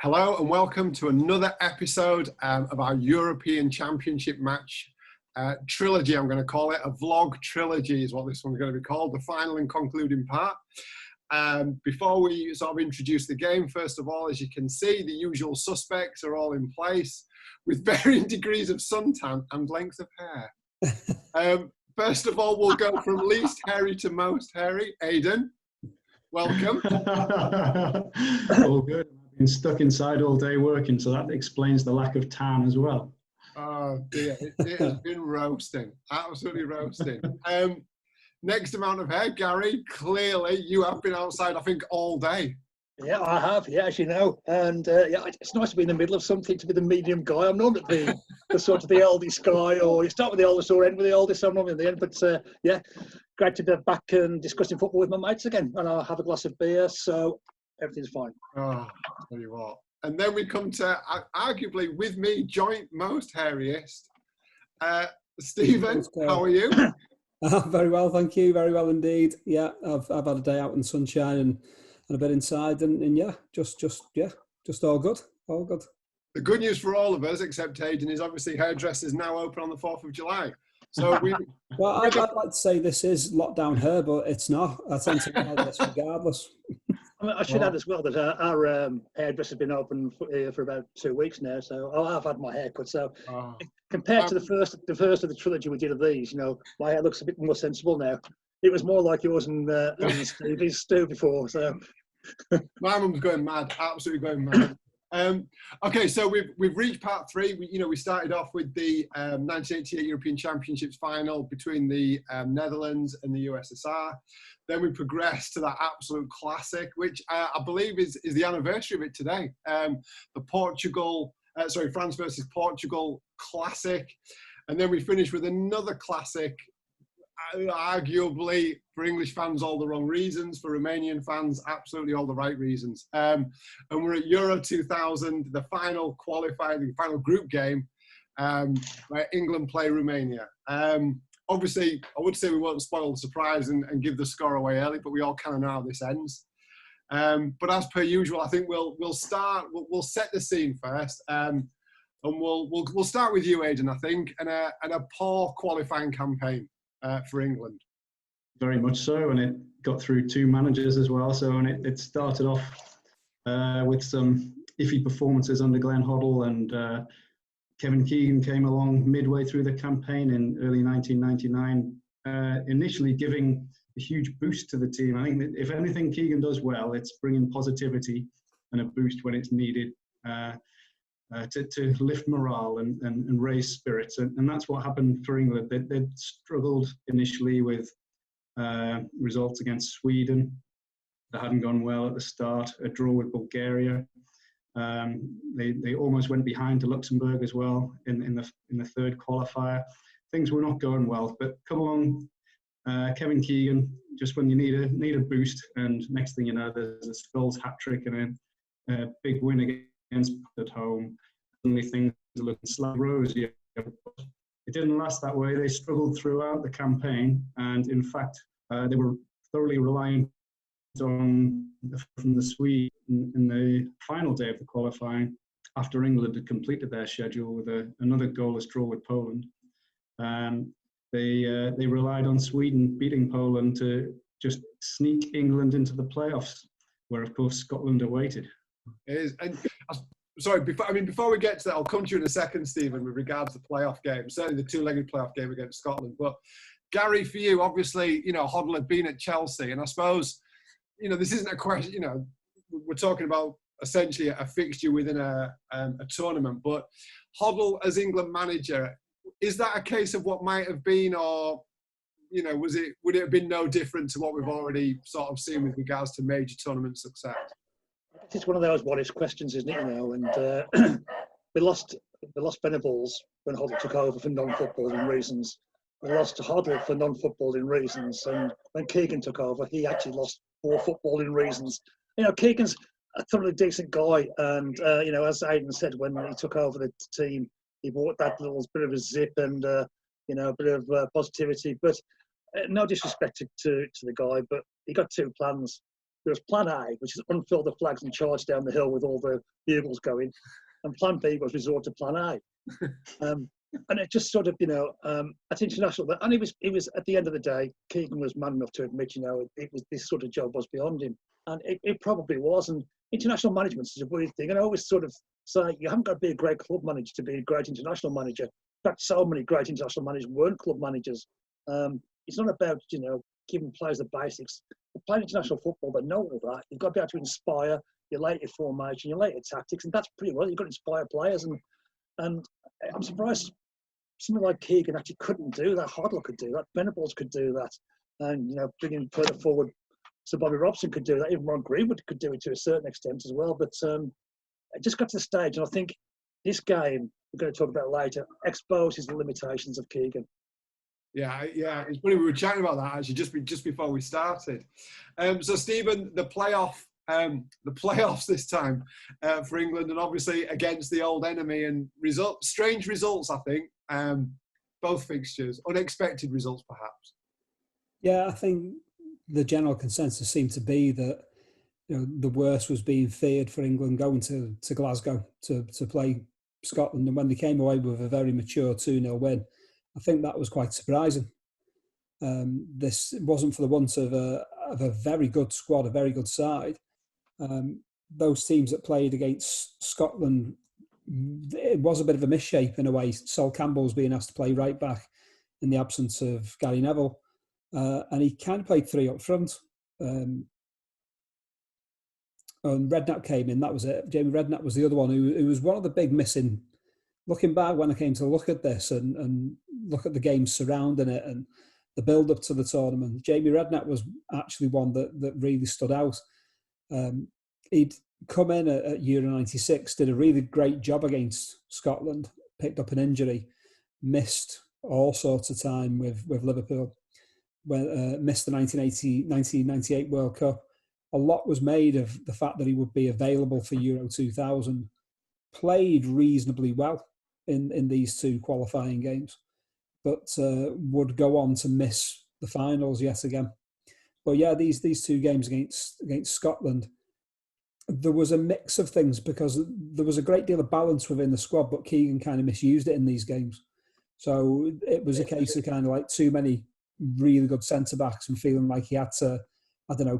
Hello and welcome to another episode of our European Championship match trilogy. I'm going to call it a vlog trilogy is what this one's going to be called, the final and concluding part. Before we sort of introduce the game, first of all, as you can see, the usual suspects are all in place with varying degrees of suntan and length of hair. First of all, we'll go from least hairy to most hairy. Aidan, welcome. All good. I've been stuck inside all day working, so that explains the lack of tan as well. Oh dear, it has been roasting, absolutely roasting. Next amount of hair, Gary, clearly you have been outside, I think, all day. Yeah, I have, yeah, as you know. And yeah, it's nice to be in the middle of something, to be the medium guy. I'm not the sort of the oldest guy, or you start with the oldest or end with the oldest, so I'm not in the end. But yeah, great to be back and discussing football with my mates again. And I'll have a glass of beer, so everything's fine. Oh, tell you what. And then we come to, arguably, with me, joint most hairiest. Stephen, how are you? Very well, thank you. Very well indeed. Yeah, I've had a day out in the sunshine and a bit inside, and yeah, just all good, all good. The good news for all of us, except Aidan, is obviously hairdressers now open on the 4th of July. So we. Well, I'd like to say this is lockdown hair, but it's not. I tend to wear this regardless. I mean, I should add as well that our hairdresser's been open for about 2 weeks now, so I've had my hair cut. So compared to the first of the trilogy we did of these, you know, my hair looks a bit more sensible now. It was more like yours and Stevie's stew before. So my mum's going mad, absolutely going mad. Okay, so we've reached part 3. We started off with the 1988 European Championships final between the Netherlands and the USSR. Then we progressed to that absolute classic, which I believe is the anniversary of it today. The France versus Portugal classic. And then we finished with another classic, arguably for English fans all the wrong reasons, for Romanian fans absolutely all the right reasons. And we're at Euro 2000, the final qualifying, the final group game, where England play Romania. Obviously, I would say we won't spoil the surprise and give the score away early, but we all kind of know how this ends. But as per usual, I think we'll set the scene first, and we'll start with you, Aidan. I think, and a poor qualifying campaign for England. Very much so, and it got through 2 managers as well. So, and it started off with some iffy performances under Glenn Hoddle, and Kevin Keegan came along midway through the campaign in early 1999, initially giving a huge boost to the team. I think that if anything Keegan does well, it's bringing positivity and a boost when it's needed to lift morale and raise spirits. And that's what happened for England. They'd struggled initially with results against Sweden that hadn't gone well at the start, a draw with Bulgaria. They almost went behind to Luxembourg as well in the third qualifier. Things were not going well, but come along Kevin Keegan, just when you need a boost, and next thing you know, there's a Skulls hat-trick and a big win against at home. Suddenly things are looking slightly rosy. It didn't last that way. They struggled throughout the campaign, and in fact, they were thoroughly reliant on from the Swedes in the final day of the qualifying, after England had completed their schedule with another goalless draw with Poland. They relied on Sweden beating Poland to just sneak England into the playoffs, where of course Scotland awaited. It is, and sorry, before we get to that, I'll come to you in a second, Stephen, with regards to the playoff game, certainly the 2-legged playoff game against Scotland. But Gary, for you, obviously, Hoddle had been at Chelsea, and I suppose, this isn't a question, we're talking about essentially a fixture within a tournament, but Hoddle as England manager, is that a case of what might have been, or, would it have been no different to what we've already sort of seen with regards to major tournament success? It's one of those what-if questions, isn't it? And we lost Venables when Hoddle took over for non-footballing reasons. We lost Hoddle for non-footballing reasons, and when Keegan took over, he actually lost for footballing reasons. Keegan's a thoroughly decent guy, and as Aidan said, when he took over the team, he brought that little bit of a zip and a bit of positivity. But no disrespect to the guy, but he got 2 plans. There was plan A, which is unfurl the flags and charge down the hill with all the bugles going, and plan B was resort to plan A. And it just sort of, at international, and it was at the end of the day, Keegan was man enough to admit, it was this sort of job was beyond him, and it probably was. And international management is a weird thing, and I always sort of say you haven't got to be a great club manager to be a great international manager. In fact, so many great international managers weren't club managers. It's not about giving players the basics. But playing international football, they know all that. You've got to be able to inspire your later formation, your later tactics, and that's pretty well. You've got to inspire players, and I'm surprised something like Keegan actually couldn't do that. Hoddle could do that. Venables could do that. And, bringing further forward, so Bobby Robson could do that. Even Ron Greenwood could do it to a certain extent as well. But it just got to the stage, and I think this game, we're going to talk about later, exposes the limitations of Keegan. Yeah. It's funny, we were chatting about that actually just before we started. So Stephen, the playoffs this time for England, and obviously against the old enemy, and strange results, I think. Both fixtures, unexpected results, perhaps. Yeah, I think the general consensus seemed to be that the worst was being feared for England going to Glasgow to play Scotland, and when they came away with a very mature 2-0 win, I think that was quite surprising. This wasn't for the want of a very good squad, a very good side. Those teams that played against Scotland, it was a bit of a misshape in a way. Sol Campbell's being asked to play right back in the absence of Gary Neville, and he kind of played three up front. And Redknapp came in, that was it. Jamie Redknapp was the other one who was one of the big missing. Looking back, when I came to look at this and look at the games surrounding it and the build-up to the tournament, Jamie Redknapp was actually one that really stood out. He'd come in at Euro 96, did a really great job against Scotland, picked up an injury, missed all sorts of time with Liverpool, missed the 1998 World Cup. A lot was made of the fact that he would be available for Euro 2000, played reasonably well in these two qualifying games, but would go on to miss the finals yet again. But yeah, these two games against Scotland, there was a mix of things because there was a great deal of balance within the squad, but Keegan kind of misused it in these games. So it was a case of kind of like too many really good centre-backs and feeling like he had to,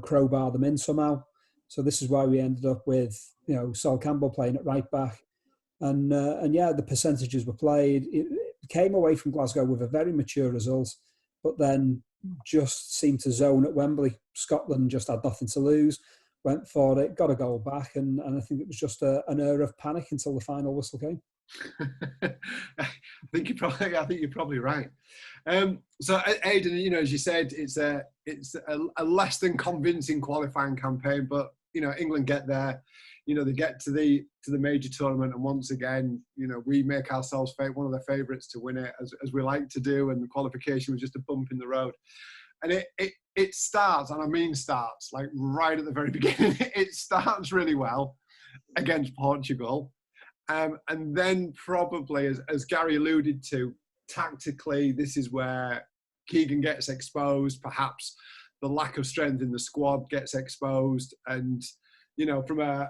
crowbar them in somehow. So this is why we ended up with, Sol Campbell playing at right back. And yeah, the percentages were played. It came away from Glasgow with a very mature result, but then just seemed to zone at Wembley. Scotland just had nothing to lose, went for it, got a goal back, and I think it was just an era of panic until the final whistle came. I think you're probably right. So Aidan, as you said, it's a less than convincing qualifying campaign, but England get there. They get to the major tournament, and once again, we make ourselves one of the favourites to win it, as we like to do, and the qualification was just a bump in the road. And it starts, and I mean starts, like right at the very beginning. It starts really well against Portugal. And then probably, as Gary alluded to, tactically, this is where Keegan gets exposed. Perhaps the lack of strength in the squad gets exposed. And, from a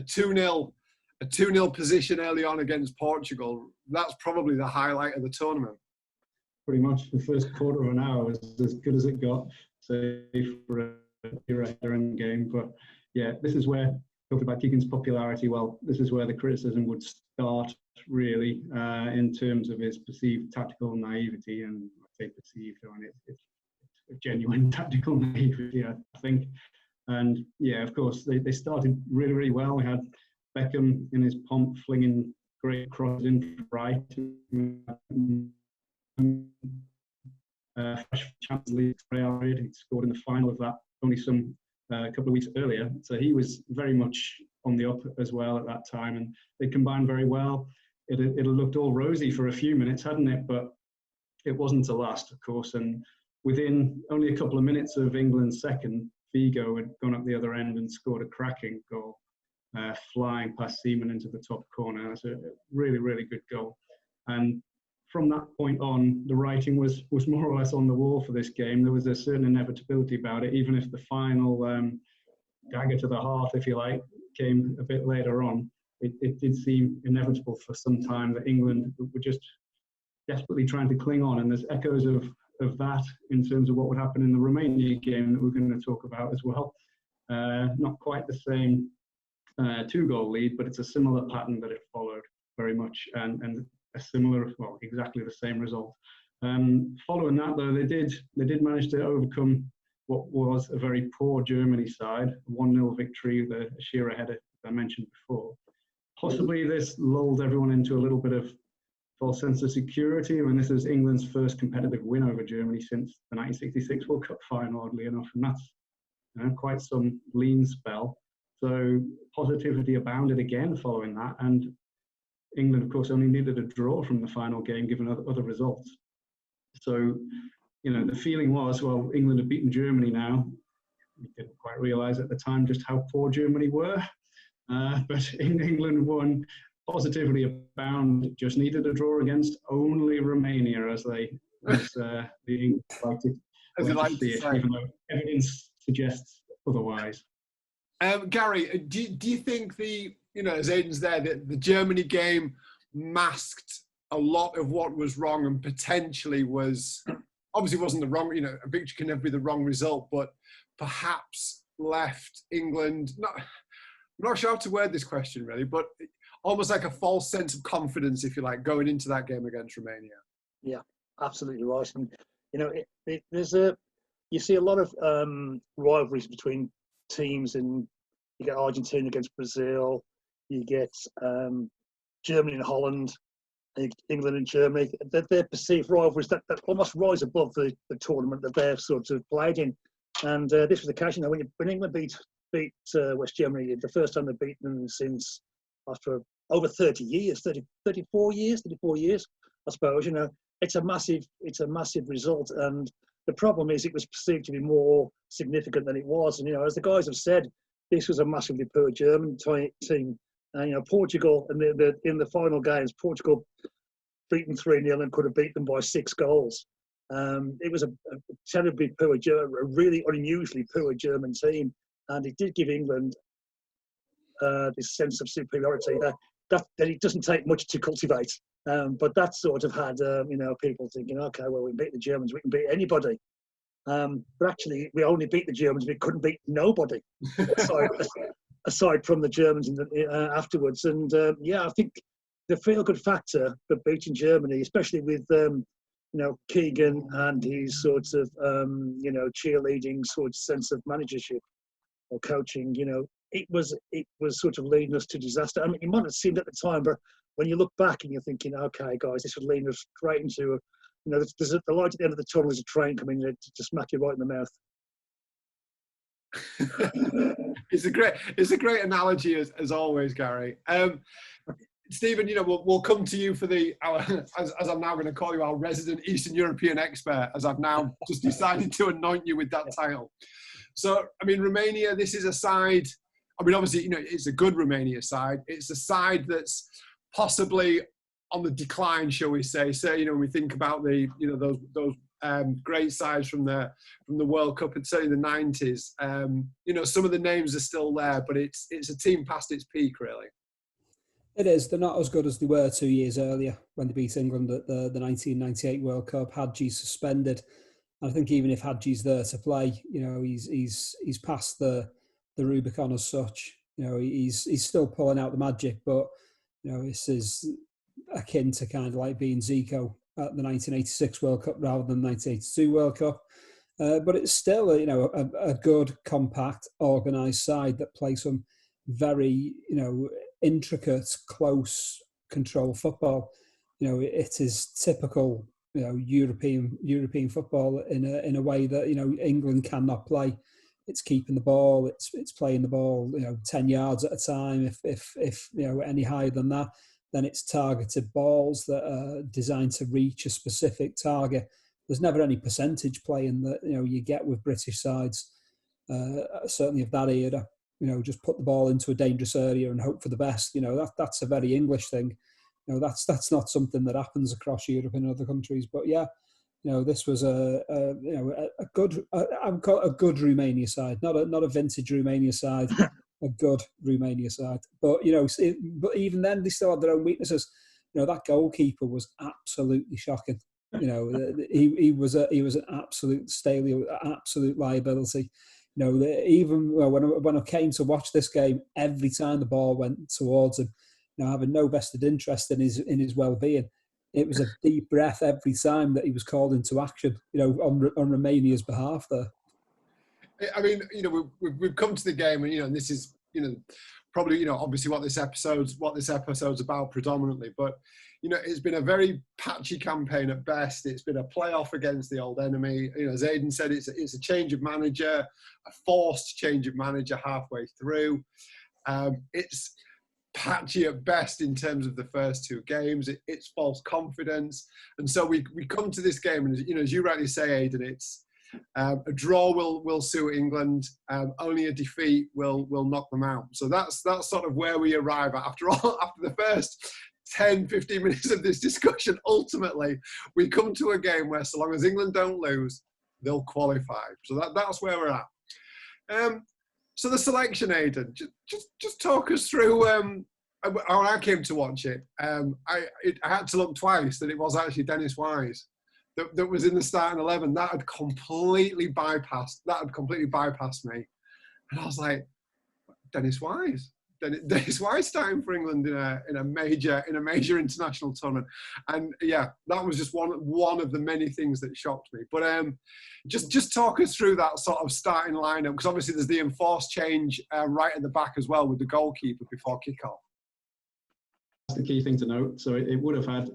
2-0 position early on against Portugal, that's probably the highlight of the tournament. Pretty much the first quarter of an hour was as good as it got, save for a end game. But yeah, this is where, talking about Keegan's popularity, well, this is where the criticism would start, really, in terms of his perceived tactical naivety. And I say perceived, it's a genuine tactical naivety, I think. And yeah, of course, they started really, really well. We had Beckham in his pomp flinging great crosses in right. Champions League, he scored in the final of that only a couple of weeks earlier. So he was very much on the up as well at that time, and they combined very well. It looked all rosy for a few minutes, hadn't it? But it wasn't to last, of course. And within only a couple of minutes of England's second, Figo had gone up the other end and scored a cracking goal, flying past Seaman into the top corner. That's a really, really good goal. And from that point on, the writing was more or less on the wall for this game. There was a certain inevitability about it, even if the final dagger to the heart, if you like, came a bit later on. It did seem inevitable for some time that England were just desperately trying to cling on, and there's echoes of that in terms of what would happen in the Romania game that we're going to talk about as well. Not quite the same 2-goal lead, but it's a similar pattern that it followed very much, and a similar, well, exactly the same result. Following that, though, they did manage to overcome what was a very poor Germany side, 1-0 victory, the Shearer header I mentioned before. Possibly this lulled everyone into a little bit of false sense of security. I mean, this is England's first competitive win over Germany since the 1966 World Cup final, oddly enough, and that's quite some lean spell. So positivity abounded again following that, and England, of course, only needed a draw from the final game given other results. So, the feeling was, well, England had beaten Germany now. We didn't quite realise at the time just how poor Germany were, but England won. Positivity abound, just needed a draw against only Romania, as the English like to see it, even though evidence suggests otherwise. Gary, do you think as Aidan's there, that the Germany game masked a lot of what was wrong and potentially obviously wasn't the wrong, a victory can never be the wrong result, but perhaps left England, I'm not sure how to word this question really, but almost like a false sense of confidence, if you like, going into that game against Romania. Yeah, absolutely right. And, you see a lot of rivalries between teams, and you get Argentina against Brazil, you get Germany and Holland, England and Germany. They're perceived rivalries that almost rise above the tournament that they've sort of played in. And this was the case, when England beat West Germany, the first time they've beaten them since after over 34 years, I suppose. It's a massive result, and the problem is it was perceived to be more significant than it was. And as the guys have said, this was a massively poor German team. And Portugal, and in the final games, Portugal beat them 3-0 and could have beat them by 6 goals. It was a terribly poor German, a really unusually poor German team, and it did give England this sense of superiority that it doesn't take much to cultivate. But that sort of had people thinking, okay, well, we beat the Germans, we can beat anybody. But actually, we only beat the Germans, we couldn't beat nobody aside from the Germans afterwards. And I think the feel-good factor for beating Germany, especially with Keegan and his sort of cheerleading sort of sense of managership or coaching, it was sort of leading us to disaster. I mean, it might have seemed at the time, but when you look back and you're thinking, okay, guys, this would lead us straight into there's the light at the end of the tunnel is a train coming to smack you right in the mouth. It's a great analogy as always, Gary. Stephen, we'll come to you for as I'm now going to call you our resident Eastern European expert, as I've now just decided to anoint you with that title. So, I mean, Romania, this is a side, I mean, obviously, it's a good Romania side. It's a side that's possibly on the decline, shall we say. So, when we think about those great sides from the World Cup and certainly the 90s, some of the names are still there, but it's a team past its peak, really. It is. They're not as good as they were 2 years earlier when they beat England at the 1998 World Cup. Hadji's suspended. I think even if Hadji's there to play, he's past the Rubicon as such. He's still pulling out the magic, but this is akin to kind of like being Zico at the 1986 World Cup rather than the 1982 World Cup. But it's still a good, compact, organised side that play some very intricate, close control football. It is typical European football in a way that England cannot play. It's keeping the ball, it's playing the ball 10 yards at a time. If any higher than that, then it's targeted balls that are designed to reach a specific target. There's never any percentage playing that you get with British sides, certainly of that era. Just put the ball into a dangerous area and hope for the best. That's a very English thing. That's not something that happens across Europe and other countries. But yeah, You know, this was a good, I would call it a good Romania side, not a vintage Romania side, a good Romania side. But, you know, but even then they still had their own weaknesses. You know, that goalkeeper was absolutely shocking. You know, he was an absolute staley, absolute liability. You know, even when I came to watch this game, every time the ball went towards him, you know, having no vested interest in his well-being, it was a deep breath every time that he was called into action. You know, on Romania's behalf there. I mean, you know, we've come to the game, and you know, and this is, you know, probably, you know, obviously what this episode's about predominantly, but you know, it's been a very patchy campaign at best. It's been a playoff against the old enemy. You know, as Aidan said, it's a change of manager, a forced change of manager halfway through. It's patchy at best in terms of the first two games. It's false confidence, and so we come to this game, and you know, as you rightly say, Aidan, it's a draw will suit England. Only a defeat will knock them out. So that's sort of where we arrive at after the first 10-15 minutes of this discussion. Ultimately, we come to a game where, so long as England don't lose, they'll qualify. So that's where we're at. So the selection, Aidan, just talk us through how I came to watch it. I had to look twice that it was actually Dennis Wise that was in the starting 11. That had completely bypassed me, and I was like, Dennis Wise. Dennis Wise starting for England in a major international tournament, and yeah, that was just one of the many things that shocked me. But just talk us through that sort of starting lineup, because obviously there's the enforced change right at the back as well with the goalkeeper before kickoff. That's the key thing to note. So it would have had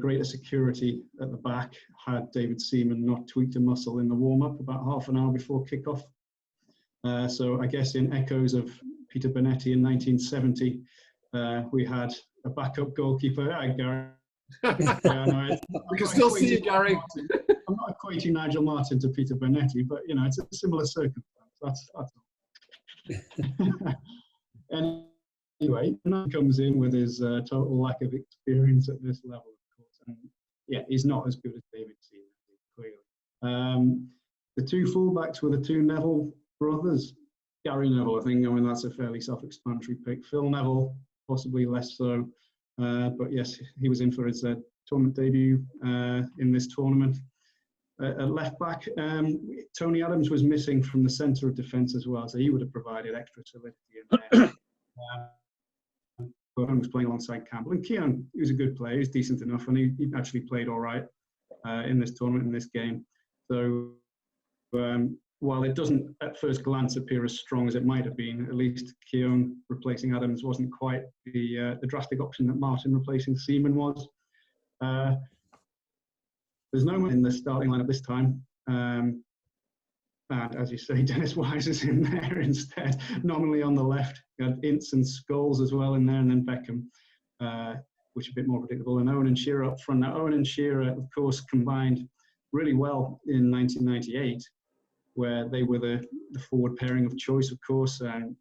greater security at the back had David Seaman not tweaked a muscle in the warm-up about half an hour before kickoff. So I guess in echoes of Peter Bonetti in 1970, we had a backup goalkeeper. Hi, Gary. We can still see you, Gary. I'm not equating Nigel Martin to Peter Bonetti, but you know, it's a similar circumstance. That's all. Anyway, Bonetti comes in with his total lack of experience at this level, of course, and yeah, he's not as good as David Seaman, clearly. The two fullbacks were the two Neville brothers. Gary Neville, I think, I mean, that's a fairly self-explanatory pick. Phil Neville, possibly less so. But yes, he was in for his tournament debut in this tournament. At left back, Tony Adams was missing from the centre of defence as well, so he would have provided extra solidity in there. Bowen was playing alongside Campbell. And Keown, he was a good player, he was decent enough, and he actually played all right in this tournament, in this game. So while it doesn't at first glance appear as strong as it might have been, at least Keown replacing Adams wasn't quite the drastic option that Martin replacing Seaman was. There's no one in the starting lineup this time. And as you say, Dennis Wise is in there instead, nominally on the left. You had Ince and Scholes as well in there, and then Beckham, which is a bit more predictable, and Owen and Shearer up front. Now, Owen and Shearer, of course, combined really well in 1998, where they were the forward pairing of choice, of course. And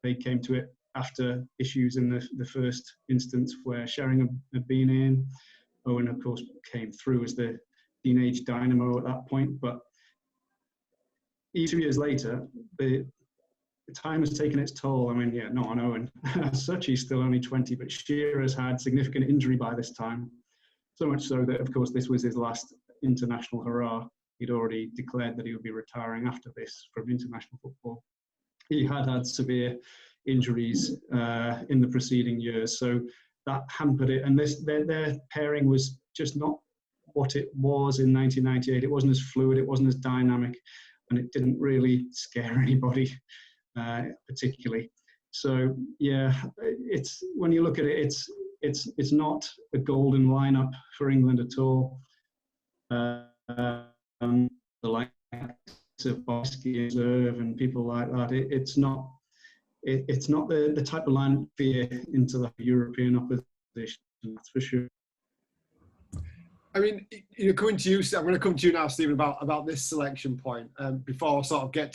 they came to it after issues in the first instance where Sheringham had been in. Owen, of course, came through as the teenage dynamo at that point. But 2 years later, the time has taken its toll. I mean, yeah, not on Owen. As such, he's still only 20, but Shearer's had significant injury by this time. So much so that, of course, this was his last international hurrah. He'd already declared that he would be retiring after this from international football. He had severe injuries in the preceding years, so that hampered it. And their pairing was just not what it was in 1998. It wasn't as fluid, it wasn't as dynamic, and it didn't really scare anybody particularly. So yeah, it's when you look at it, it's not a golden lineup for England at all. The likes of Bosky and Zerv and people like that, it's not the type of line fear into the European opposition, that's for sure. I mean, you know, coming to you, I'm going to come to you now, Stephen, about this selection point. Before I sort of come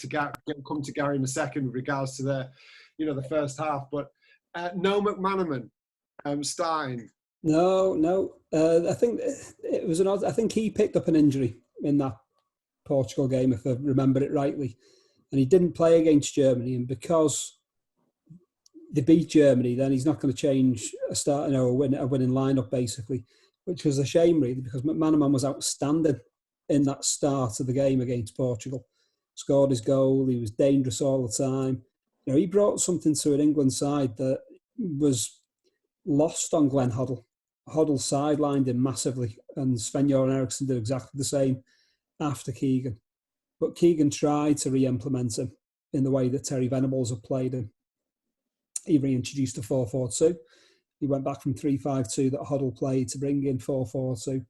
to Gary in a second with regards to the first half. But no McManaman starting. No. I think it was I think he picked up an injury in that Portugal game, if I remember it rightly. And he didn't play against Germany. And because they beat Germany, then he's not going to change a start, a winning lineup, basically, which was a shame, really, because McManaman was outstanding in that start of the game against Portugal. Scored his goal. He was dangerous all the time. He brought something to an England side that was lost on Glenn Hoddle. Hoddle sidelined him massively, and Sven-Göran Eriksson did exactly the same after Keegan. But Keegan tried to re-implement him in the way that Terry Venables had played him. He reintroduced a 4-4-2. He went back from 3-5-2 that Hoddle played to bring in 4-4-2.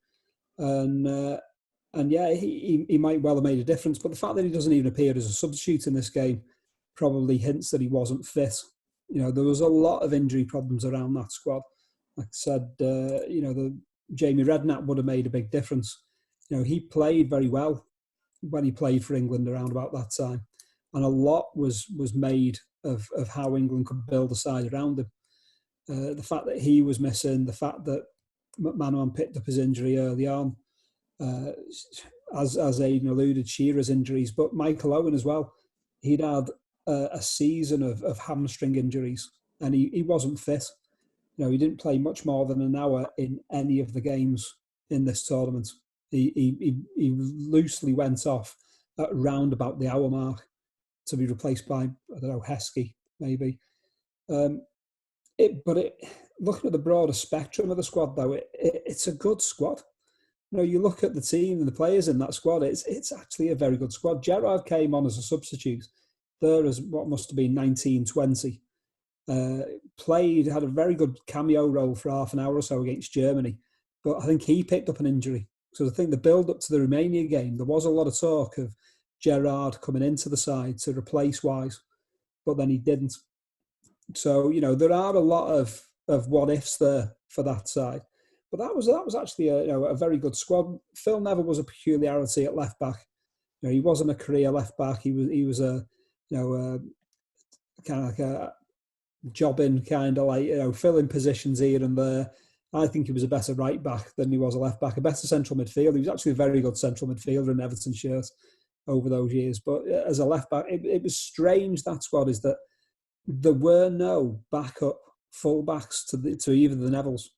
And yeah, he might well have made a difference. But the fact that he doesn't even appear as a substitute in this game probably hints that he wasn't fit. There was a lot of injury problems around that squad. Like I said, the Jamie Redknapp would have made a big difference. He played very well when he played for England around about that time. And a lot was made of how England could build a side around him. The fact that he was missing, the fact that McManaman picked up his injury early on, as Aidan alluded, Shearer's injuries, but Michael Owen as well. He'd had a season of hamstring injuries, and he wasn't fit. He didn't play much more than an hour in any of the games in this tournament. He loosely went off at round about the hour mark to be replaced by, I don't know, Heskey, maybe. Looking at the broader spectrum of the squad, though, it's a good squad. You look at the team and the players in that squad, it's actually a very good squad. Gerrard came on as a substitute there as what must have been 1920. Had a very good cameo role for half an hour or so against Germany, but I think he picked up an injury. So I think the build-up to the Romania game, there was a lot of talk of Gerrard coming into the side to replace Wise, but then he didn't. So, there are a lot of what-ifs there for that side. But that was actually a very good squad. Phil Neville was a peculiarity at left-back. He wasn't a career left-back. He was a kind of like a jobbing kind of like, filling positions here and there. I think he was a better right back than he was a left back, a better central midfielder. He was actually a very good central midfielder in Everton shirt over those years. But as a left back, it was strange, that squad, is that there were no backup full backs to either the Nevilles.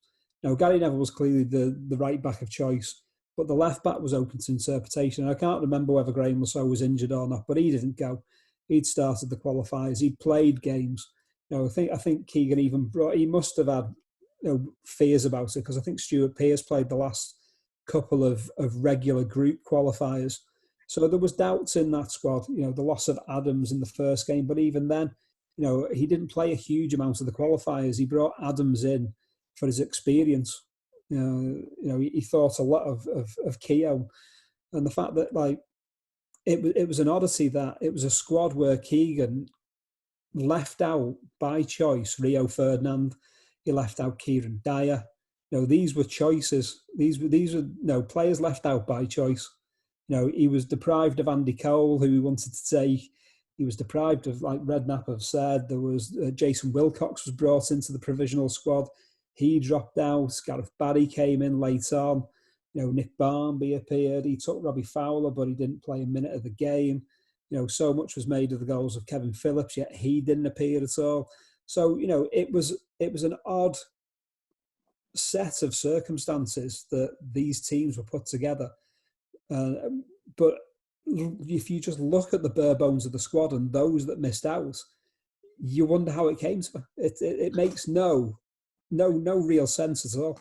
Gary Neville was clearly the right back of choice, but the left back was open to interpretation. I can't remember whether Graham Lasso was injured or not, but he didn't go. He'd started the qualifiers. He'd played games. I think Keegan even he must have had fears about it, because I think Stuart Pearce played the last couple of regular group qualifiers. So there was doubts in that squad. The loss of Adams in the first game, but even then, he didn't play a huge amount of the qualifiers. He brought Adams in for his experience. He thought a lot of Keogh, and the fact that it was an oddity that it was a squad where Keegan left out by choice Rio Ferdinand. He left out Kieran Dyer. These were choices. These were players left out by choice. He was deprived of Andy Cole, who he wanted to take. He was deprived of, like Redknapp have said, there was Jason Wilcox was brought into the provisional squad. He dropped out. Gareth Barry came in late on. Nick Barmby appeared. He took Robbie Fowler, but he didn't play a minute of the game. So much was made of the goals of Kevin Phillips, yet he didn't appear at all. So, it was an odd set of circumstances that these teams were put together. But if you just look at the bare bones of the squad and those that missed out, you wonder how it came to it. It makes no real sense at all.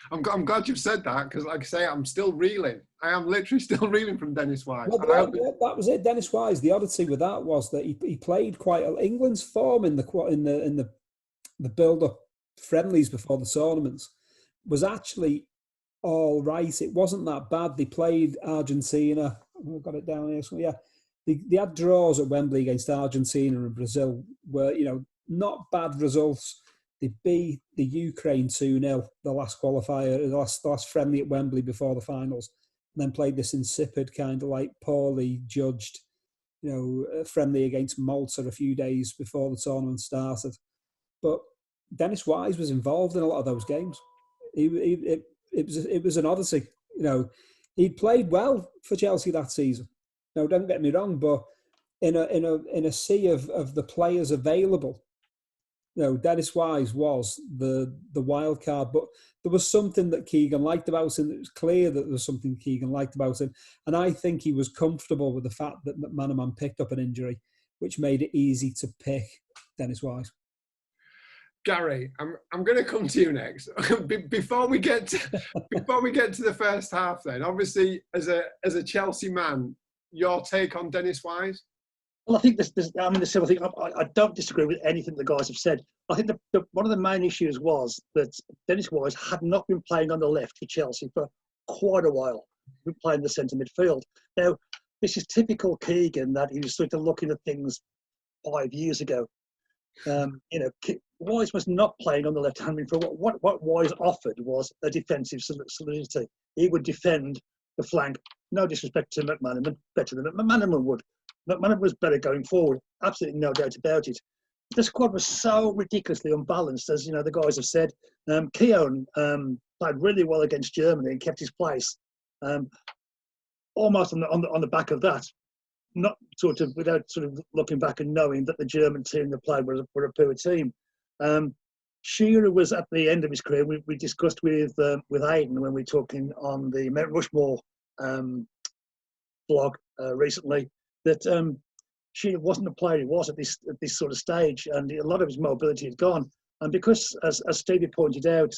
I'm glad you've said that, because, like I say, I'm still reeling. I am literally still reeling from Dennis Wise. Well, that was it. Dennis Wise. The oddity with that was that he played quite England's form in the build-up friendlies before the tournaments was actually all right. It wasn't that bad. They played Argentina. I've got it down here. So yeah, they had draws at Wembley against Argentina and Brazil. Were not bad results. They beat the Ukraine 2-0, the last qualifier, the last friendly at Wembley before the finals, and then played this insipid kind of like poorly judged, friendly against Malta a few days before the tournament started. But Dennis Wise was involved in a lot of those games. It was an odyssey. He played well for Chelsea that season. No, don't get me wrong, but in a sea of the players available, Dennis Wise was the wild card. But there was something that Keegan liked about him. It was clear that there was something Keegan liked about him, and I think he was comfortable with the fact that McManaman picked up an injury, which made it easy to pick Dennis Wise. Gary, I'm going to come to you next. before we get to the first half, then obviously as a Chelsea man, your take on Dennis Wise? Well, I think I don't disagree with anything the guys have said. I think one of the main issues was that Dennis Wise had not been playing on the left for Chelsea for quite a while. He was playing the centre midfield. Now, this is typical Keegan, that he was sort of looking at things 5 years ago. Wise was not playing on the left-hand midfield. What Wise offered was a defensive solidity. He would defend the flank. No disrespect to McManaman, better than McManaman would. McManaman was better going forward, absolutely no doubt about it. The squad was so ridiculously unbalanced, as the guys have said. Keown played really well against Germany and kept his place, almost on the back of that. Not without looking back and knowing that the German team that played were a poor team. Shearer was at the end of his career. We discussed with Aidan when we were talking on the Mount Rushmore blog recently, that Shearer wasn't the player he was at this sort of stage, and a lot of his mobility had gone. And because, as Stevie pointed out,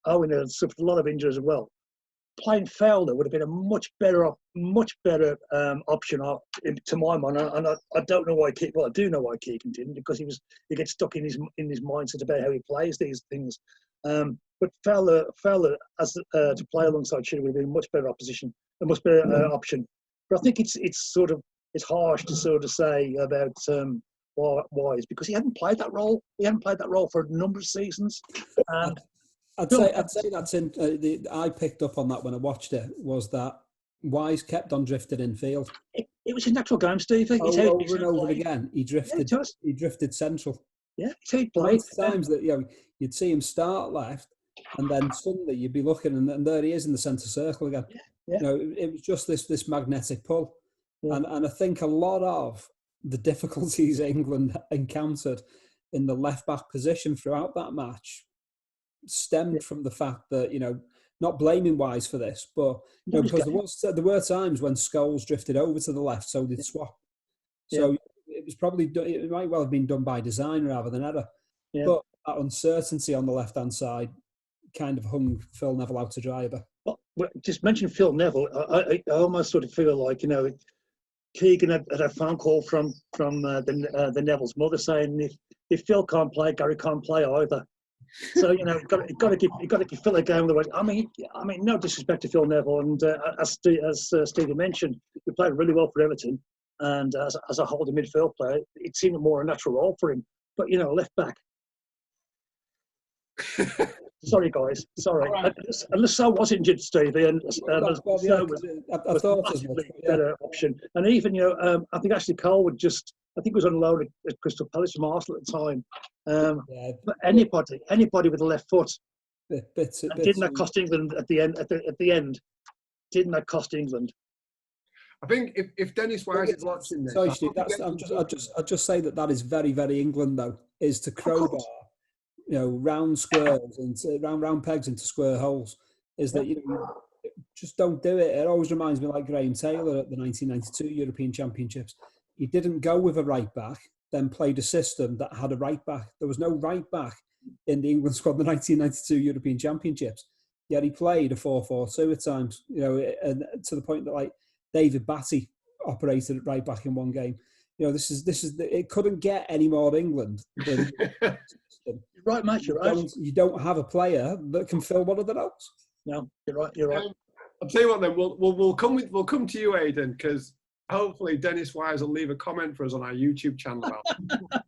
Owen had suffered a lot of injuries as well. Playing Fowler would have been a much better option to my mind. And I don't know why I do know why Keegan didn't, because he gets stuck in his mindset about how he plays these things. But Fowler as to play alongside Shearer would have been a much better option. But I think it's harsh to sort of say about Wise, because he hadn't played that role. He hadn't played that role for a number of seasons. I'd say that's in. I picked up on that when I watched it. Was that Wise kept on drifting in field? It was a natural game, Stevie. Over and over again, he drifted. Yeah, he drifted central. Yeah, he played. Times that you'd see him start left, and then suddenly you'd be looking, and there he is in the centre circle again. Yeah. It was just this magnetic pull, yeah. and I think a lot of the difficulties England encountered in the left back position throughout that match stemmed from the fact that, not blaming Wise for this, but because there were times when Scholes drifted over to the left, so did Swap. So it was probably it might well have been done by design rather than error. Yeah. But that uncertainty on the left hand side kind of hung Phil Neville out to dry a bit. Well, just mention Phil Neville. I almost sort of feel like Keegan had a phone call from the Neville's mother saying if Phil can't play, Gary can't play either. So you've got to give Phil a game. I mean, no disrespect to Phil Neville, and as Stevie mentioned, he played really well for Everton, and as a holding midfield player, it seemed more a natural role for him. But left back. Sorry, guys. Sorry, right. Unless So was injured, Stevie, and So was a better option. And even I think Ashley Cole would was on loan at Crystal Palace from Arsenal at the time. But anybody with a left foot, didn't that cost England at the end? Didn't that cost England? I think if Dennis Wise is watching this, sorry, Steve, I'll just say that is very, very England though, is to crowbar, round squares into round pegs into square holes. Is that just don't do it. It always reminds me like Graham Taylor at the 1992 European Championships. He didn't go with a right back, then played a system that had a right back. There was no right back in the England squad in the 1992 European Championships. Yet he played a 4-4-2 at times, and to the point that like David Batty operated at right back in one game. It couldn't get any more England than You're right, Matt. You're right. You don't have a player that can fill one of the roles. No, you're right. You're right. I'll tell you what. Then we'll come to you, Aidan, because hopefully Dennis Wise will leave a comment for us on our YouTube channel about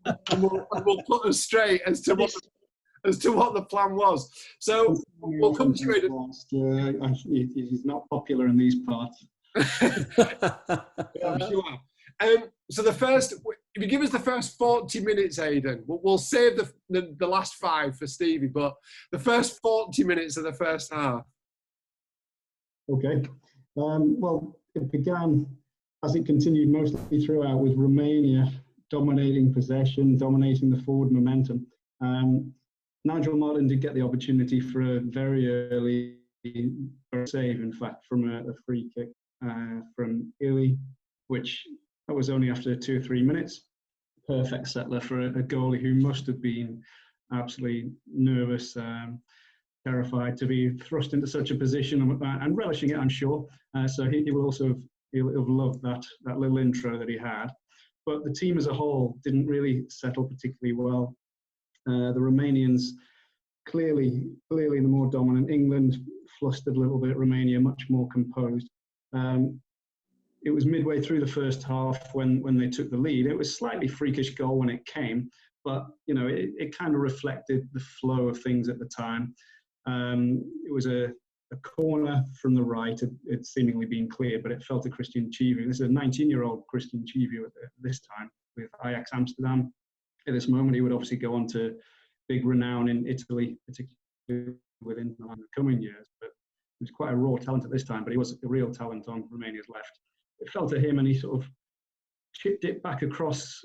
it. and we'll put us straight as to what the plan was. So we'll come to you, Aidan. He's not popular in these parts. I'm sure. So if you give us the first 40 minutes, Aidan, we'll save the last 5 for Stevie, but the first 40 minutes of the first half. Okay. Well, it began, as it continued mostly throughout, with Romania dominating possession, dominating the forward momentum. Nigel Martin did get the opportunity for a very early save, in fact, from a free kick from Illy, which that was only after 2 or 3 minutes. Perfect settler for a goalie who must have been absolutely nervous, terrified to be thrust into such a position and relishing it, I'm sure. So he will also he'll have loved that little intro that he had. But the team as a whole didn't really settle particularly well. The Romanians clearly the more dominant. England flustered a little bit. Romania much more composed. It was midway through the first half when they took the lead. It was a slightly freakish goal when it came, but you know it kind of reflected the flow of things at the time. It was a corner from the right. It seemingly been clear, but it fell to Christian Chivu. This is a 19-year-old Christian Chivu at this time with Ajax Amsterdam. At this moment, he would obviously go on to big renown in Italy, particularly within the coming years. But he was quite a raw talent at this time, but he was a real talent on Romania's left. It fell to him, and he sort of chipped it back across,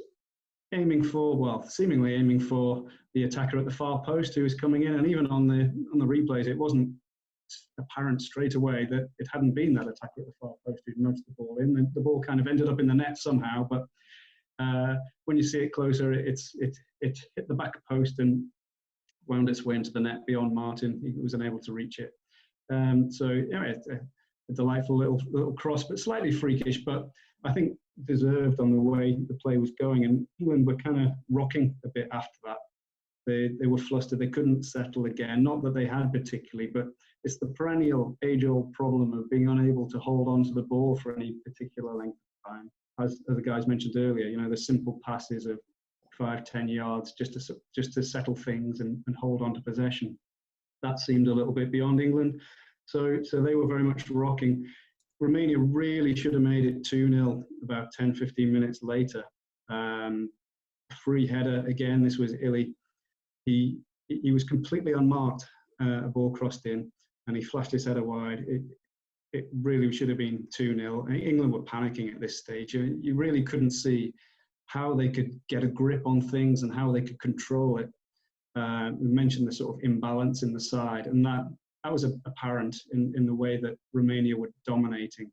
seemingly aiming for the attacker at the far post who was coming in. And even on the replays, it wasn't apparent straight away that it hadn't been that attacker at the far post who'd nudged the ball in. The ball kind of ended up in the net somehow, but when you see it closer, it hit the back post and wound its way into the net beyond Martin. He was unable to reach it. So yeah, a delightful little cross, but slightly freakish, but I think deserved on the way the play was going. And England were kind of rocking a bit after that. They were flustered. They couldn't settle again. Not that they had particularly, but it's the perennial age-old problem of being unable to hold on to the ball for any particular length of time. As the guys mentioned earlier, you know, the simple passes of 5-10 yards just to settle things and hold on to possession. That seemed a little bit beyond England. So they were very much rocking. Romania really should have made it 2-0 about 10-15 minutes later. Free header again. This was Illy. He was completely unmarked. A ball crossed in, and he flashed his header wide. It really should have been 2-0. England were panicking at this stage. You really couldn't see how they could get a grip on things and how they could control it. We mentioned the sort of imbalance in the side, and that was apparent in the way that Romania were dominating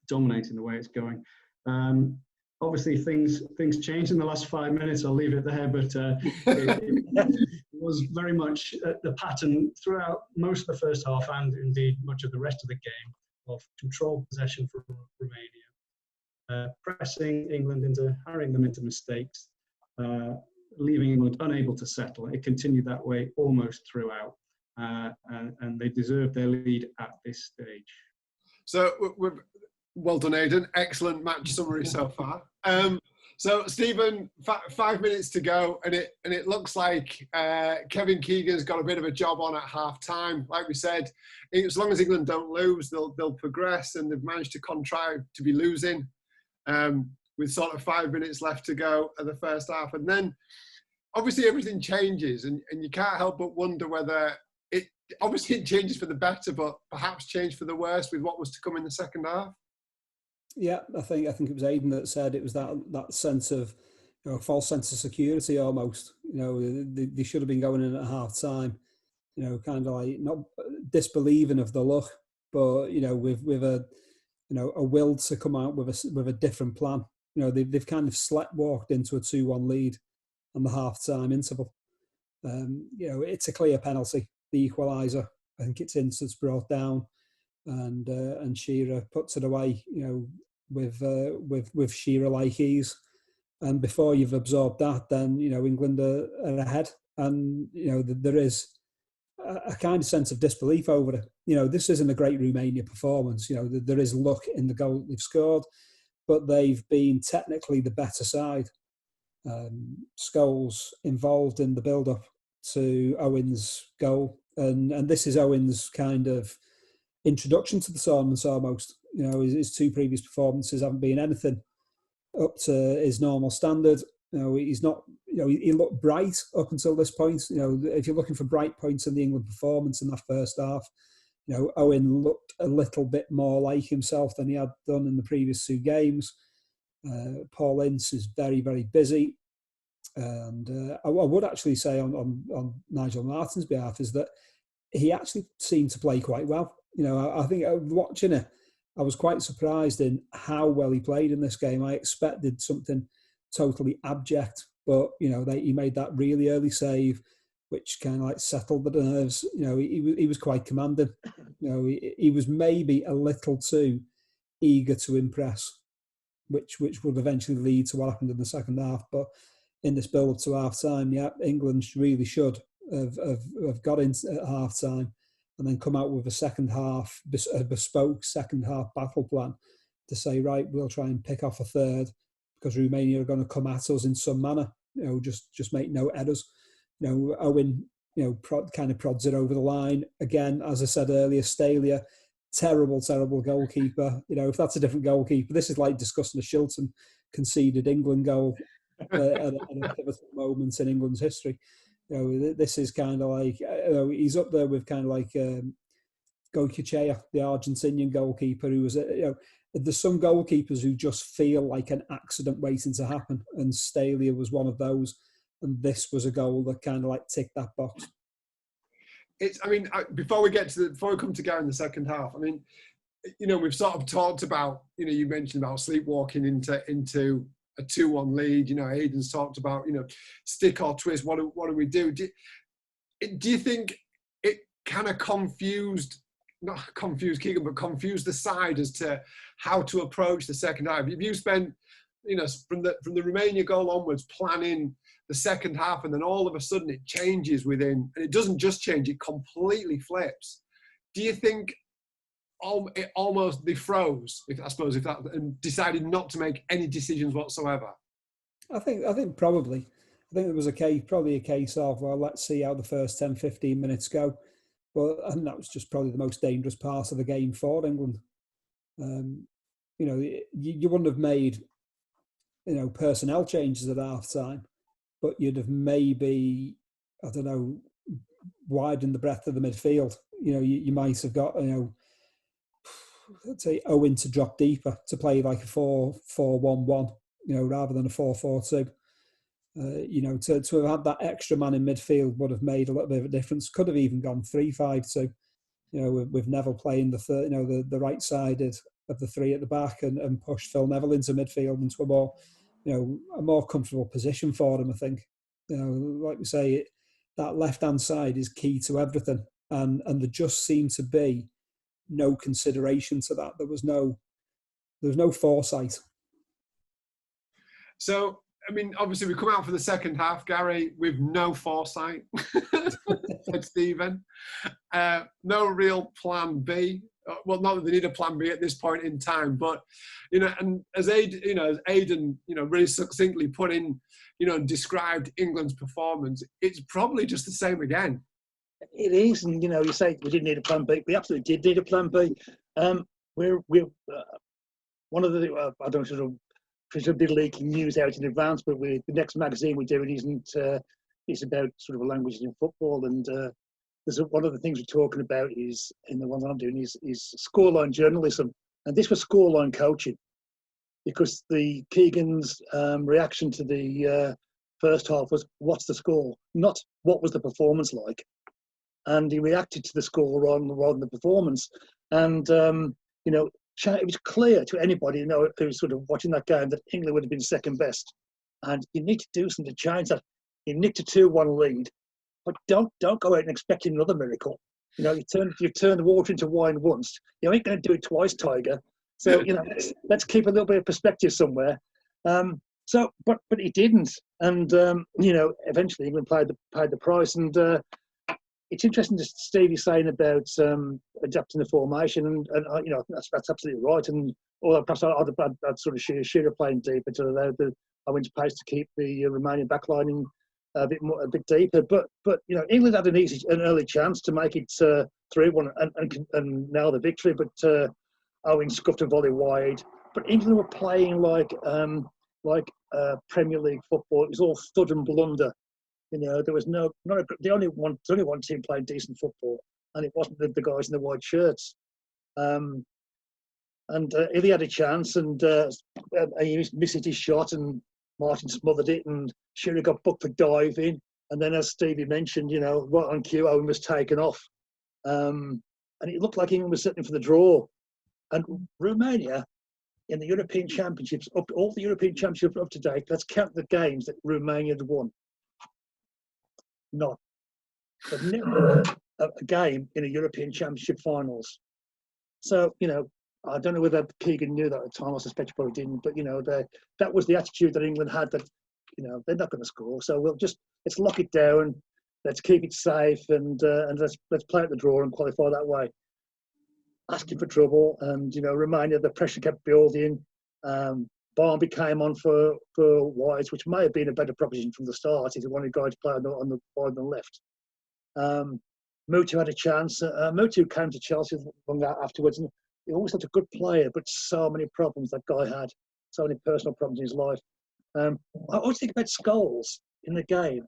the way it's going. Obviously, things changed in the last 5 minutes. I'll leave it there, but it was very much the pattern throughout most of the first half and indeed much of the rest of the game of controlled possession for Romania, pressing England harrying them into mistakes, leaving England unable to settle. It continued that way almost throughout, and they deserved their lead at this stage. So well done, Aidan. Excellent match summary so far. So Stephen, 5 minutes to go, and it looks like Kevin Keegan's got a bit of a job on at half time. Like we said, as long as England don't lose, they'll progress, and they've managed to contrive to be losing with sort of 5 minutes left to go at the first half. And then obviously everything changes, and you can't help but wonder whether it changes for the better, but perhaps changed for the worse with what was to come in the second half. Yeah, I think it was Aidan that said it was that sense of, you know, a false sense of security almost. You know, they should have been going in at half time, you know, kind of like not disbelieving of the luck, but you know, with a, you know, a will to come out with a different plan. You know, they've kind of sleptwalked into a 2-1 lead on the half time interval. You know, it's a clear penalty, the equaliser. I think it's Instant brought down, and Shearer puts it away. You know, with Shearer like ease, and before you've absorbed that, then you know England are ahead, and you know there is a kind of sense of disbelief over it. You know, this isn't a great Romania performance. You know, there is luck in the goal they've scored, but they've been technically the better side. Scholes involved in the build-up to Owen's goal, and this is Owen's kind of introduction to the tournament almost. You know, his two previous performances haven't been anything up to his normal standard. You know, he's not. You know, he looked bright up until this point. You know, if you're looking for bright points in the England performance in that first half, Owen looked a little bit more like himself than he had done in the previous 2 games. Paul Ince is very, very busy. And I would actually say on Nigel Martin's behalf is that he actually seemed to play quite well. I think watching it, I was quite surprised in how well he played in this game. I expected something totally abject, but he made that really early save, which kind of like settled the nerves. He was quite commanding. He was maybe a little too eager to impress, which would eventually lead to what happened in the second half. But in this build-up to half-time, England really should have got into at half-time and then come out with a bespoke second-half battle plan to say, right, we'll try and pick off a third because Romania are going to come at us in some manner. Just make no errors. Owen, kind of prods it over the line. Again, as I said earlier, Stalia, terrible goalkeeper. If that's a different goalkeeper, this is like discussing a Shilton conceded England goal at a pivotal moment in England's history. This is kind of like, he's up there with kind of like Goicoechea, the Argentinian goalkeeper, who was, there's some goalkeepers who just feel like an accident waiting to happen, and Stalia was one of those. And this was a goal that kind of like ticked that box. Before we come to Gary in the second half, we've sort of talked about, you mentioned about sleepwalking into a 2-1 lead. Aidan's talked about, stick or twist. What do we do? Do you think it kind of not confused Keegan, but confused the side as to how to approach the second half? If you spent, from the Romania goal onwards, planning the second half, and then all of a sudden it changes within, and it doesn't just change, it completely flips. Do you think they froze, and decided not to make any decisions whatsoever? I think probably. I think there was probably a case of, well, let's see how the first 10, 15 minutes go. But I think that was just probably the most dangerous part of the game for England. You wouldn't have made, personnel changes at half time, but you'd have maybe, I don't know, widened the breadth of the midfield. You might have got, let's say Owen to drop deeper, to play like a 4-4-1-1, rather than a 4-4-2. To have had that extra man in midfield would have made a little bit of a difference. Could have even gone 3-5-2, with Neville playing the third, the right sided of the 3 at the back, and push Phil Neville into midfield into a more comfortable position for him. I think, like we say, that left-hand side is key to everything, and there just seemed to be no consideration to that. There was no foresight. So, obviously we come out for the second half, Gary, with no foresight, said Stephen. No real plan B. Well, not that they need a plan B at this point in time, but, and as Aidan, really succinctly put in, described England's performance, it's probably just the same again. It is, and you say we didn't need a plan B. We absolutely did need a plan B. We're one of the I don't know, should be leaking news out in advance, but the next magazine we do it's about sort of a language in football, and there's one of the things we're talking about is, in the one I'm doing, is scoreline journalism, and this was scoreline coaching, because the Keegan's reaction to the first half was, what's the score, not what was the performance like. And he reacted to the score rather than the performance. And, it was clear to anybody, who was sort of watching that game, that England would have been second best. And you need to do something to change that. You nicked a 2-1 lead, but don't go out and expecting another miracle. You've turned the water into wine once. You ain't going to do it twice, Tiger. So, let's keep a little bit of perspective somewhere. But he didn't. And, eventually England paid the price. And, it's interesting to Stevie saying about adapting the formation, and that's absolutely right. And although perhaps I'd sort of Shearer playing deeper to allow the Owens pace to keep the Romanian backlining a bit deeper. But England had an early chance to make it 3-1 and nail the victory. But Owens scuffed a volley wide. But England were playing like Premier League football. It was all thud and blunder. There was the only one team playing decent football, and it wasn't the guys in the white shirts. He had a chance, and he missed his shot, and Martin smothered it, and Shearer got booked for diving. And then, as Stevie mentioned, you know, right on cue, Owen was taken off. And it looked like England was sitting for the draw. And Romania, in the European Championships, all the European Championships up to date, let's count the games that Romania had won. None. They've never won a game in a European Championship finals. So, you know, I don't know whether Keegan knew that at the time. I suspect he probably didn't. But, you know, that was the attitude that England had, that, you know, they're not going to score. So let's lock it down. Let's keep it safe, and let's play at the draw and qualify that way. Asking for trouble, and, you know, Romania, the pressure kept building. Barnby came on for Wise, which may have been a better proposition from the start. He's one of the guys to play on the wide on the left. Mutu had a chance. Mutu came to Chelsea long afterwards, and he always looked a good player, but so many problems that guy had, so many personal problems in his life. I always think about Scholes in the game.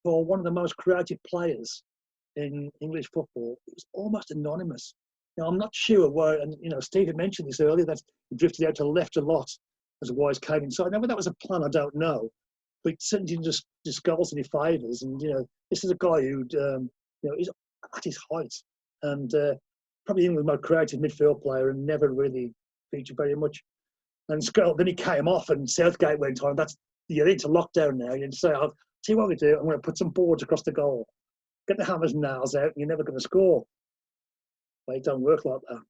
For one of the most creative players in English football, it was almost anonymous. Now, I'm not sure why, and, you know, Steve had mentioned this earlier, that he drifted out to the left a lot as Wise came inside. Now, whether that was a plan, I don't know, but it certainly didn't just Scholes any favours. And, you know, this is a guy who, you know, is at his height, and probably England's most creative midfield player, and never really featured very much. And Scholes, then he came off, and Southgate went on. You're into lockdown now. You say, I'll see what we do. I'm going to put some boards across the goal, get the hammers and nails out, and you're never going to score. But it don't work like that.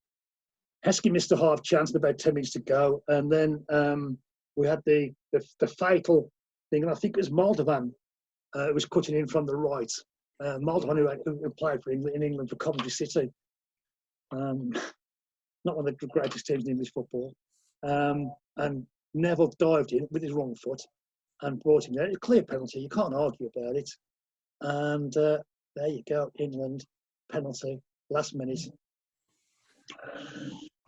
Heskey missed a half chance with about 10 minutes to go, and then we had the fatal thing, and I think it was Moldovan who was cutting in from the right. Moldovan, who played for England, in England for Coventry City. Not one of the greatest teams in English football. And Neville dived in with his wrong foot and brought him there. A clear penalty, you can't argue about it. And there you go, England, penalty, last minute.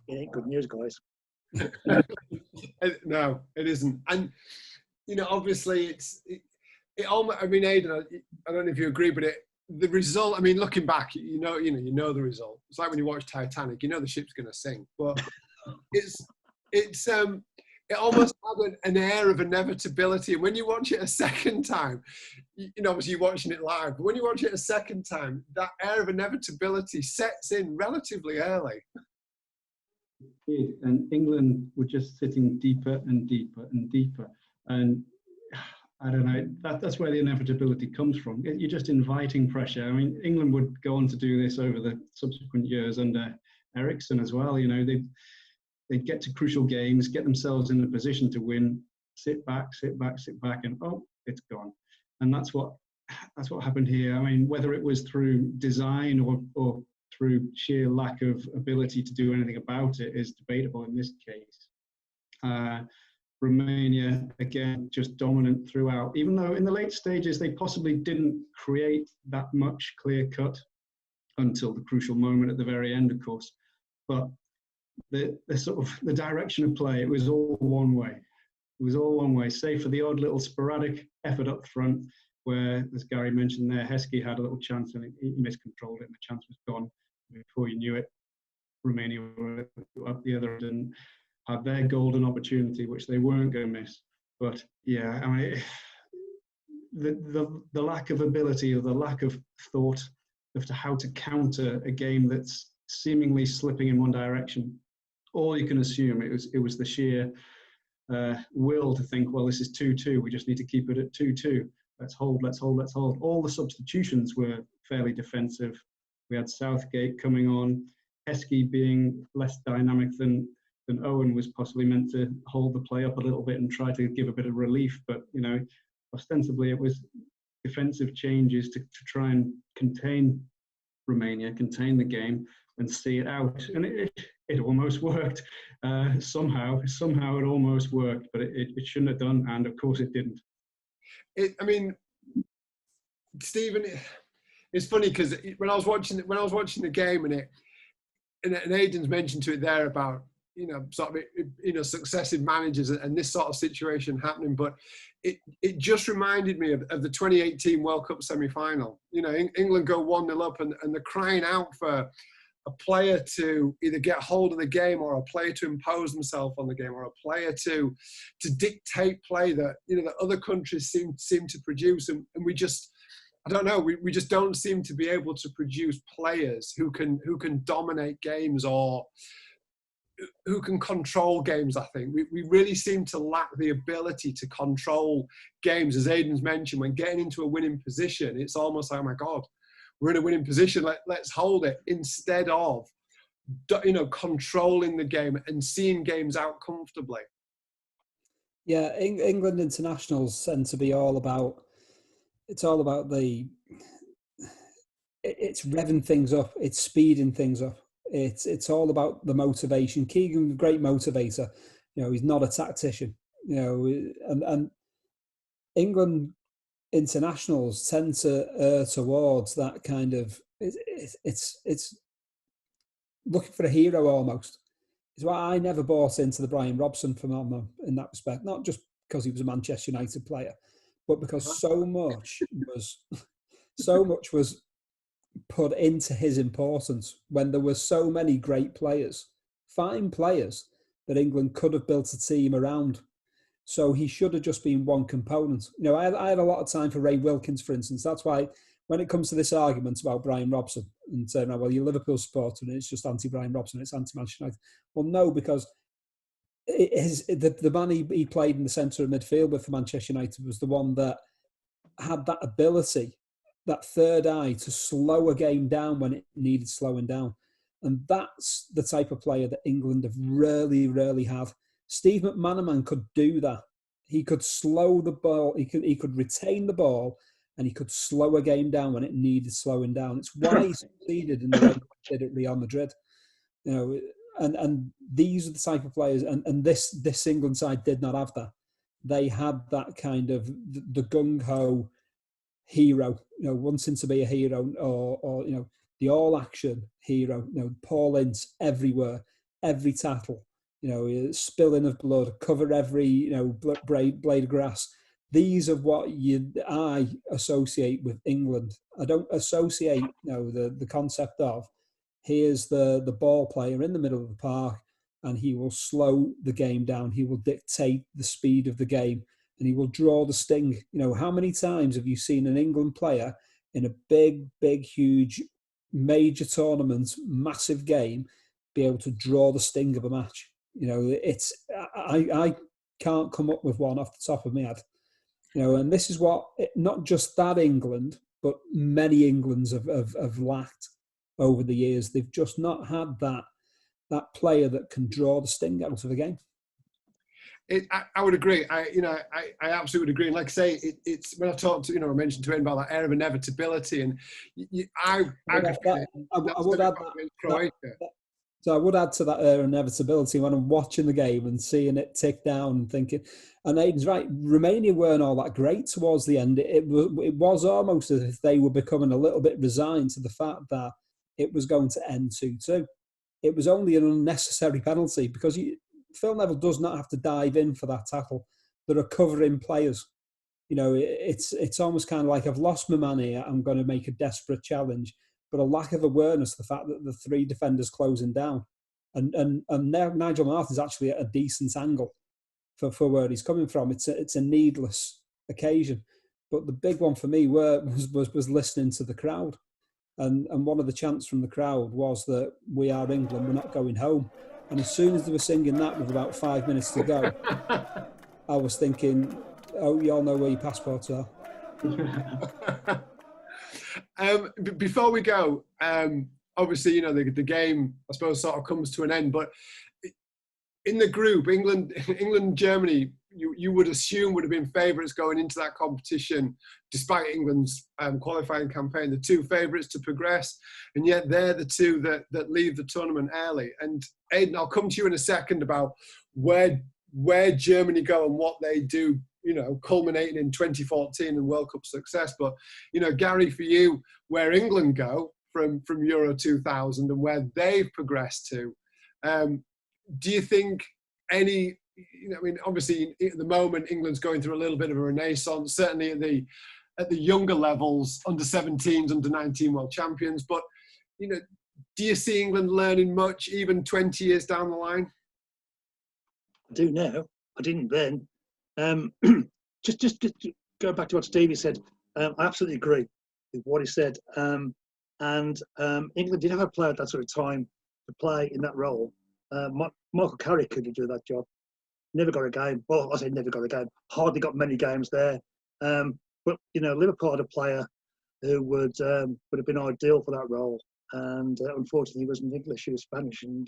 It ain't good news, guys. No, it isn't. And, you know, obviously it almost, I mean, Aidan, I don't know if you agree, but the result, I mean, looking back, you know the result. It's like when you watch Titanic, you know the ship's going to sink, but it almost had an air of inevitability. And when you watch it a second time, you know, obviously you're watching it live, but when you watch it a second time, that air of inevitability sets in relatively early. And England were just sitting deeper and deeper and deeper. And I don't know, that's where the inevitability comes from. You're just inviting pressure. I mean, England would go on to do this over the subsequent years under Eriksson as well. You know, they'd get to crucial games, get themselves in a position to win, sit back, and oh, it's gone. And that's what happened here. I mean, whether it was through design or through sheer lack of ability to do anything about it is debatable in this case. Romania, again, just dominant throughout, even though in the late stages they possibly didn't create that much clear cut until the crucial moment at the very end, of course. But the sort of the direction of play, it was all one way. It was all one way, save for the odd little sporadic effort up front where, as Gary mentioned there, Heskey had a little chance and he miscontrolled it and the chance was gone. Before you knew it, Romania were up the other end and had their golden opportunity, which they weren't going to miss. But yeah, I mean, the lack of ability or the lack of thought as to how to counter a game that's seemingly slipping in one direction, all you can assume it was the sheer will to think, well, this is 2-2. We just need to keep it at 2-2. Let's hold. All the substitutions were fairly defensive. We had Southgate coming on, Heskey being less dynamic than Owen was possibly meant to hold the play up a little bit and try to give a bit of relief. But, you know, ostensibly it was defensive changes to try and contain Romania, contain the game and see it out. And it almost worked. Somehow it almost worked, but it shouldn't have done. And of course it didn't. I mean, Stephen, it's funny because when I was watching the game and Aidan's mentioned to it there about, sort of, successive managers and this sort of situation happening. But it just reminded me of the 2018 World Cup semi-final. England go 1-0 up and they're crying out for a player to either get hold of the game or a player to impose himself on the game or a player to dictate play that, that other countries seem to produce. And we just, I don't know, we just don't seem to be able to produce players who can dominate games or who can control games. I think we really seem to lack the ability to control games. As Aidan's mentioned, when getting into a winning position, it's almost like, oh my God, we're in a winning position, let's hold it, instead of, controlling the game and seeing games out comfortably. Yeah, England internationals tend to be all about it's revving things up, it's speeding things up. It's all about the motivation. Keegan, great motivator. He's not a tactician. And England internationals tend to err towards that kind of. It's looking for a hero almost. It's why I never bought into the Brian Robson phenomenon in that respect. Not just because he was a Manchester United player, but because so much was put into his importance when there were so many great players, fine players, that England could have built a team around. So he should have just been one component. I had a lot of time for Ray Wilkins, for instance. That's why when it comes to this argument about Brian Robson and saying, well, you're Liverpool supporter and it's just anti-Brian Robson, it's anti-Manchester United. Well, no, because the man he played in the centre of midfield with for Manchester United was the one that had that ability, that third eye to slow a game down when it needed slowing down. And that's the type of player that England have really, really had. Steve McManaman could do that. He could slow the ball, he could retain the ball, and he could slow a game down when it needed slowing down. It's why he succeeded in the way he did at Real Madrid. And these are the type of players, and this England side did not have that. They had that kind of the gung-ho hero, wanting to be a hero, or the all-action hero. Paul Ince everywhere, every tackle, spilling of blood, cover every blade of grass. These are what I associate with England. I don't associate the concept of here's the ball player in the middle of the park and he will slow the game down. He will dictate the speed of the game. And he will draw the sting. How many times have you seen an England player in a big, huge, major tournament, massive game, be able to draw the sting of a match? I can't come up with one off the top of my head. And this is what, not just that England, but many Englands have lacked over the years. They've just not had that player that can draw the sting out of a game. I would agree. I absolutely would agree. And like I say, it's when I talked to, I mentioned to him about that air of inevitability, and I would add that. So I would add to that air of inevitability when I'm watching the game and seeing it tick down and thinking, and Aidan's right, Romania weren't all that great towards the end. It was almost as if they were becoming a little bit resigned to the fact that it was going to end 2-2. It was only an unnecessary penalty because Phil Neville does not have to dive in for that tackle. There are covering players. It's almost kind of like, I've lost my man here, I'm going to make a desperate challenge, but a lack of awareness of the fact that the three defenders closing down. And Nigel Martin's actually at a decent angle for where he's coming from. It's a needless occasion. But the big one for me was listening to the crowd. And one of the chants from the crowd was that we are England, we're not going home. And as soon as they were singing that with about 5 minutes to go, I was thinking, oh, you all know where your passports are. Before we go, obviously, the game, I suppose, sort of comes to an end. But in the group, England, Germany, you would assume would have been favourites going into that competition, despite England's qualifying campaign. The two favourites to progress, and yet they're the two that leave the tournament early. And Aidan, I'll come to you in a second about where Germany go and what they do, culminating in 2014 and World Cup success. But, Gary, for you, where England go from Euro 2000 and where they've progressed to, do you think any, I mean, obviously at the moment England's going through a little bit of a renaissance, certainly at the younger levels, under 17s, under 19 world champions. But, do you see England learning much even 20 years down the line? I do now. I didn't then. Just go back to what Stevie said. I absolutely agree with what he said. And England did have a player at that sort of time to play in that role. Michael Carrick could do that job. Never got a game. Well, I say never got a game. Hardly got many games there. But Liverpool had a player who would have been ideal for that role. And unfortunately, he wasn't English. He was Spanish. And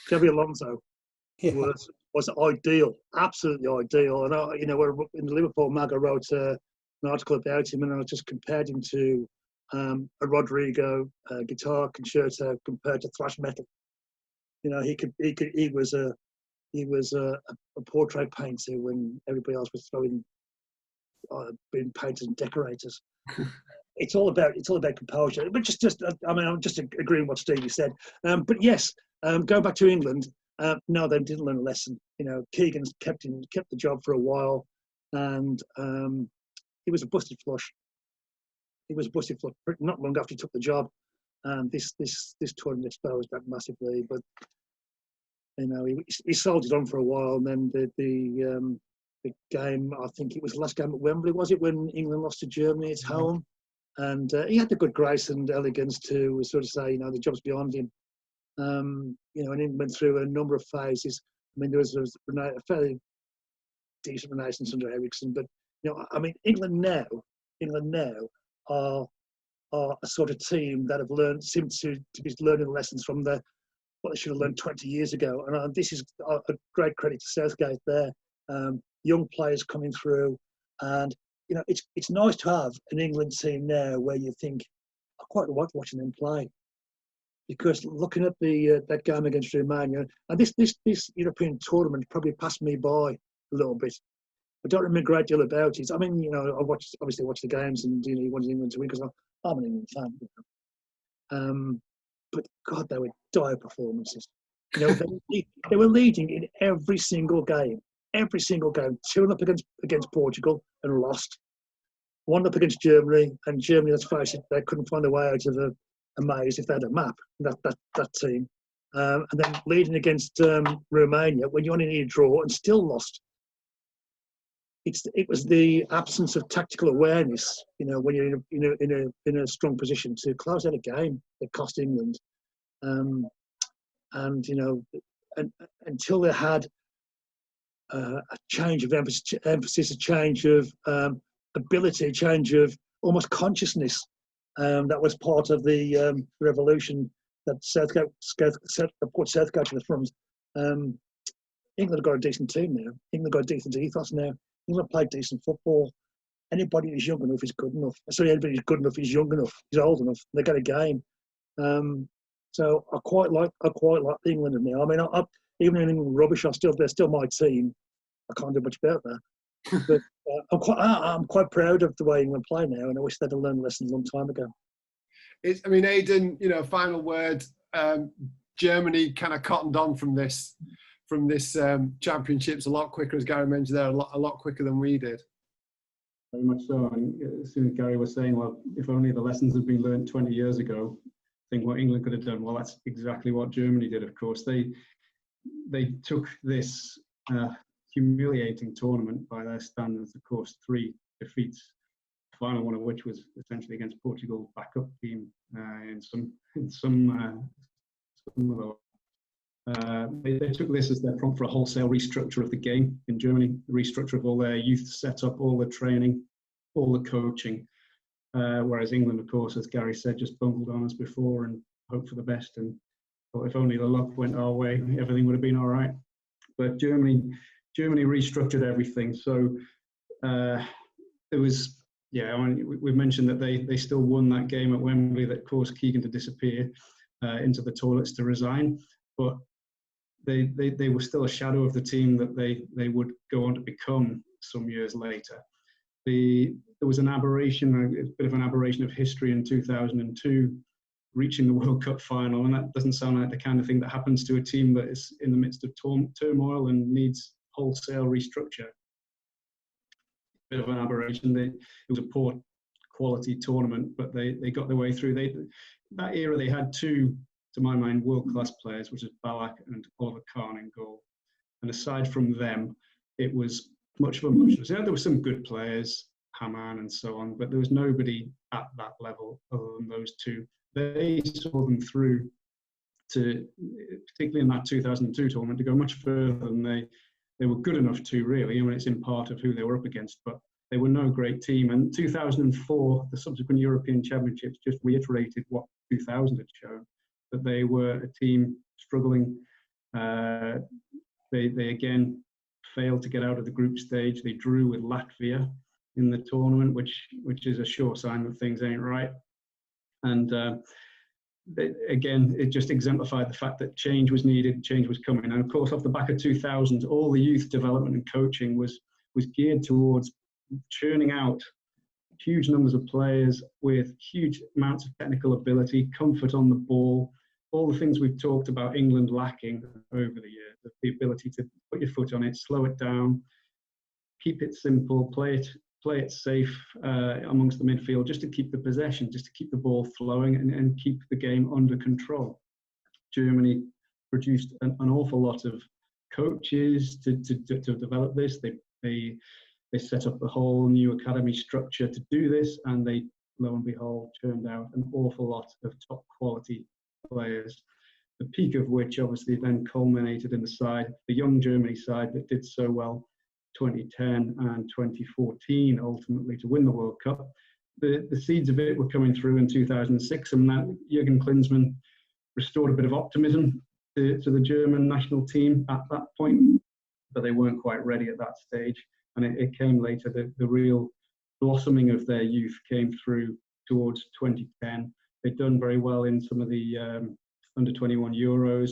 Xabi Alonso was ideal, absolutely ideal. And we're in the Liverpool mag, I wrote an article about him, and I just compared him to a Rodrigo guitar concerto compared to thrash metal. He was a portrait painter when everybody else was being painters and decorators. It's all about composure. But I'm just agreeing with what Stevie said. But yes, going back to England, no, they didn't learn a lesson. Keegan's kept the job for a while, and he was a busted flush. Not long after he took the job. This tournament exposed that massively. But he soldiered on for a while, and then the game, I think it was the last game at Wembley, was it, when England lost to Germany at home? And he had the good grace and elegance to sort of say, the job's beyond him. And he went through a number of phases. I mean, there was a fairly decent renaissance under Ericsson, but England now are a sort of team that seem to be learning lessons from what they should have learned 20 years ago. And this is a great credit to Southgate there. Young players coming through, and it's nice to have an England team now where you think, I quite like watching them play, because looking at that game against Romania, and this European tournament probably passed me by a little bit. I don't remember a great deal about it. I mean, I obviously watched the games, and you wanted England to win because I'm an England fan. But God, they were dire performances. They were leading in every single game. 2 up against Portugal and lost. 1 up against Germany, and Germany, let's face it, they couldn't find a way out of a maze if they had a map. That team, and then leading against Romania when you only need a draw and still lost. It was the absence of tactical awareness, when you're in a strong position to close out a game that cost England, and until they had a change of emphasis, a change of ability, a change of almost consciousness, that was part of the revolution that Southgate put Southgate to the front. England have got a decent team now. England have got a decent ethos now. England play decent football. Anybody who's young enough is good enough. Sorry, anybody who's good enough is young enough. Is old enough. They get a game. So I quite like England now. I mean, even in England rubbish, they're still my team. I can't do much about that. But I'm quite proud of the way England play now, and I wish they'd have learned lessons a long time ago. Aidan, final word. Germany kind of cottoned on from this championships a lot quicker, as Gary mentioned there, a lot quicker than we did. Very much so. And as soon as Gary was saying, well, if only the lessons had been learned 20 years ago, I think what England could have done. Well, that's exactly what Germany did. Of course, they took this humiliating tournament by their standards. Of course, 3 defeats, the final one of which was essentially against Portugal backup team in some of the. They took this as their prompt for a wholesale restructure of the game in Germany, the restructure of all their youth setup, all the training, all the coaching. Whereas England, of course, as Gary said, just bungled on as before and hoped for the best. And thought if only the luck went our way, everything would have been all right. But Germany restructured everything. So there was, we've mentioned that they still won that game at Wembley that caused Keegan to disappear into the toilets to resign. But they were still a shadow of the team that they would go on to become some years later. There was an aberration, a bit of an aberration of history in 2002, reaching the World Cup final, and that doesn't sound like the kind of thing that happens to a team that is in the midst of turmoil and needs wholesale restructure. Bit of an aberration. It was a poor quality tournament, but they got their way through. That era, they had two, to my mind, world-class players, which is Ballack and Oliver Kahn in goal. And aside from them, it was much of a muchness. There were some good players, Haman and so on, but there was nobody at that level other than those two. They saw them through to, particularly in that 2002 tournament, to go much further than they were good enough to, really. I mean, it's in part of who they were up against, but they were no great team. And 2004, the subsequent European Championships just reiterated what 2000 had shown, that they were a team struggling. They again failed to get out of the group stage. They drew with Latvia in the tournament, which is a sure sign that things ain't right. And again, it just exemplified the fact that change was needed, change was coming. And of course, off the back of 2000, all the youth development and coaching was geared towards churning out huge numbers of players with huge amounts of technical ability, comfort on the ball, all the things we've talked about England lacking over the years, the ability to put your foot on it, slow it down, keep it simple, play it safe amongst the midfield, just to keep the possession, just to keep the ball flowing and keep the game under control. Germany produced an awful lot of coaches to develop this. They set up a whole new academy structure to do this, and they, lo and behold, turned out an awful lot of top quality players, the peak of which obviously then culminated in the young Germany side that did so well 2010 and 2014 ultimately to win the World Cup. The seeds of it were coming through in 2006, and that Jürgen Klinsmann restored a bit of optimism to the German national team at that point, but they weren't quite ready at that stage. And it came later, the real blossoming of their youth came through towards 2010. They'd done very well in some of the under-21 Euros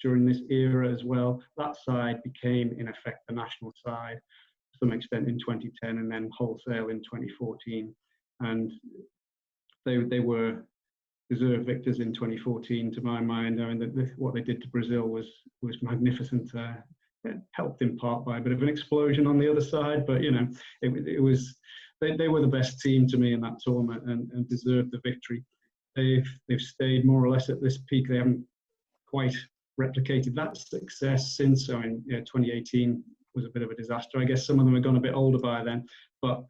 during this era as well. That side became, in effect, the national side to some extent in 2010 and then wholesale in 2014. And they were deserved victors in 2014, to my mind. I mean, what they did to Brazil was magnificent. It helped in part by a bit of an explosion on the other side, but you know, it was they were the best team to me in that tournament and deserved the victory. They've stayed more or less at this peak. They haven't quite replicated that success since. I mean, 2018 was a bit of a disaster. I guess some of them had gone a bit older by then, but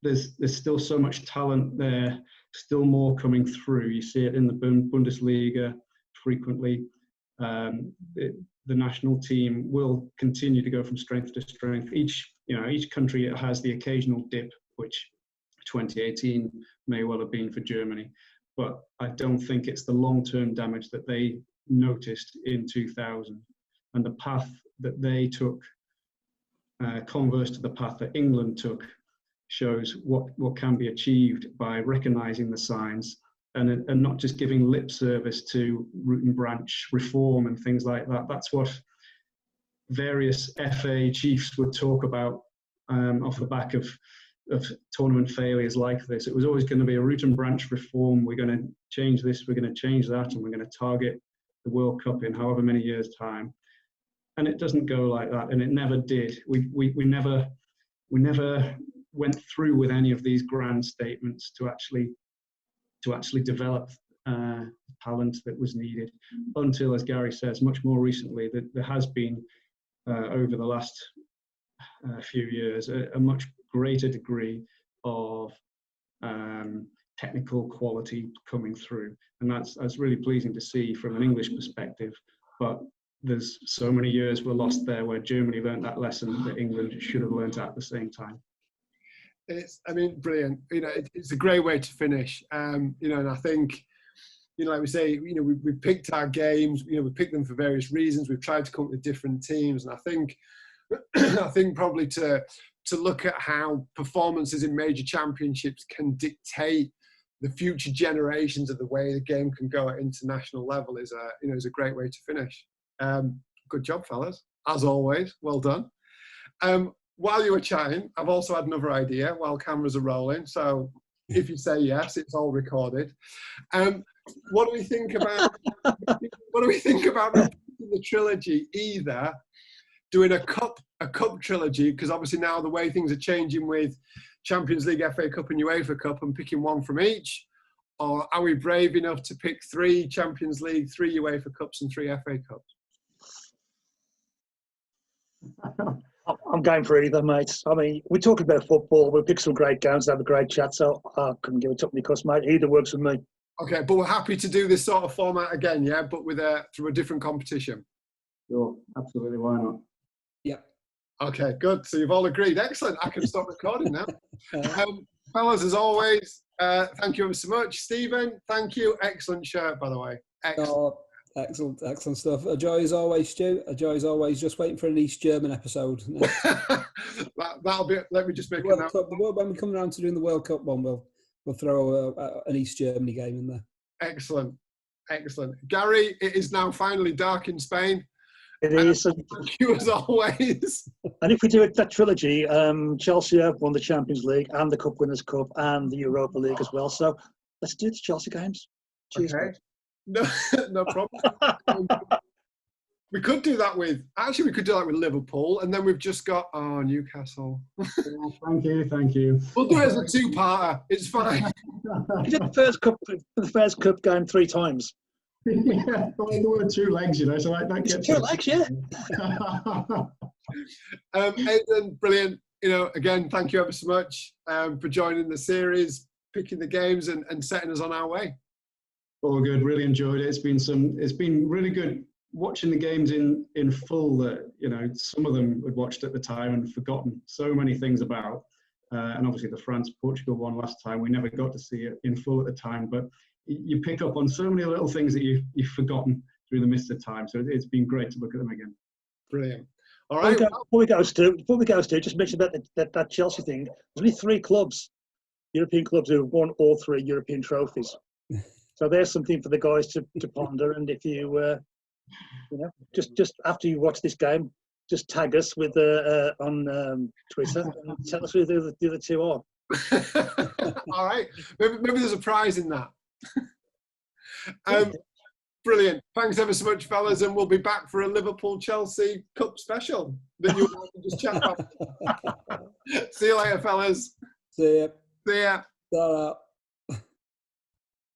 there's still so much talent there, still more coming through. You see it in the Bundesliga frequently. The national team will continue to go from strength to strength. Each country has the occasional dip, which 2018 may well have been for Germany, but I don't think it's the long-term damage that they noticed in 2000. And the path that they took, converse to the path that England took, shows what can be achieved by recognising the signs and not just giving lip service to root and branch reform and things like that. That's what various FA chiefs would talk about off the back of tournament failures like this. It was always going to be a root and branch reform. We're going to change this, we're going to change that, and we're going to target the World Cup in however many years' time. And it doesn't go like that, and it never did. We never went through with any of these grand statements to actually develop talent that was needed until, as Gary says, much more recently, that there has been over the last few years a much greater degree of technical quality coming through, and that's really pleasing to see from an English perspective. But there's so many years were lost there where Germany learned that lesson that England should have learned at the same time. Brilliant. It's a great way to finish. And I think, like we say, we picked our games. We picked them for various reasons. We've tried to come up with different teams, and I think probably to look at how performances in major championships can dictate the future generations of the way the game can go at international level is a great way to finish. Good job, fellas. As always, well done. While you were chatting, I've also had another idea while cameras are rolling. So If you say yes, it's all recorded. What do we think about? What do we think about repeating the trilogy? Either doing a cup trilogy, because obviously now the way things are changing with Champions League, FA Cup, and UEFA Cup, and picking one from each, or are we brave enough to pick 3 Champions League, 3 UEFA Cups, and 3 FA Cups? I'm going for either, mate. I mean, we're talking about football. We'll pick some great games, have a great chat. So I couldn't give a tuppeny cuss, mate. Either works with me. Okay, but we're happy to do this sort of format again, yeah, but with through a different competition. Sure, absolutely. Why not? Yeah. Okay, good. So you've all agreed. Excellent. I can stop recording now. Fellas, as always, thank you ever so much. Stephen, thank you. Excellent shirt, by the way. Excellent. Oh, excellent stuff. A joy as always, Stu. A joy as always. Just waiting for an East German episode. That'll be. Let me just make it. When we come around to doing the World Cup one, we'll throw an East Germany game in there. Excellent. Gary, it is now finally dark in Spain. It is. Thank you as always. And if we do that trilogy, Chelsea have won the Champions League and the Cup Winners' Cup and the Europa League as well. So let's do the Chelsea games. Cheers. Okay. No problem. We could do that with Liverpool, and then we've just got Newcastle. Thank you. We'll do it as a 2-parter. It's fine. We did the first cup game 3 times. Yeah, there were 2 legs, you know, so that gets 2 legs, yeah. Aidan, brilliant. You know, again, thank you ever so much for joining the series, picking the games, and setting us on our way. All good. Really enjoyed it. It's been really good watching the games in full. That, you know, some of them we'd watched at the time and forgotten so many things about. And obviously the France-Portugal one last time, we never got to see it in full at the time. But you pick up on so many little things that you've forgotten through the mist of time. So it's been great to look at them again. Brilliant. All right. Before we go, Stu, just mention about that Chelsea thing. There's only 3 clubs, European clubs, who have won all 3 European trophies. So there's something for the guys to ponder. And if you, just after you watch this game, just tag us with on Twitter and tell us who the other 2 are. All right. Maybe there's a prize in that. Brilliant. Thanks ever so much, fellas, and we'll be back for a Liverpool-Chelsea Cup special that you can just chat about. See you later, fellas. See ya. See ya. Ta-ra.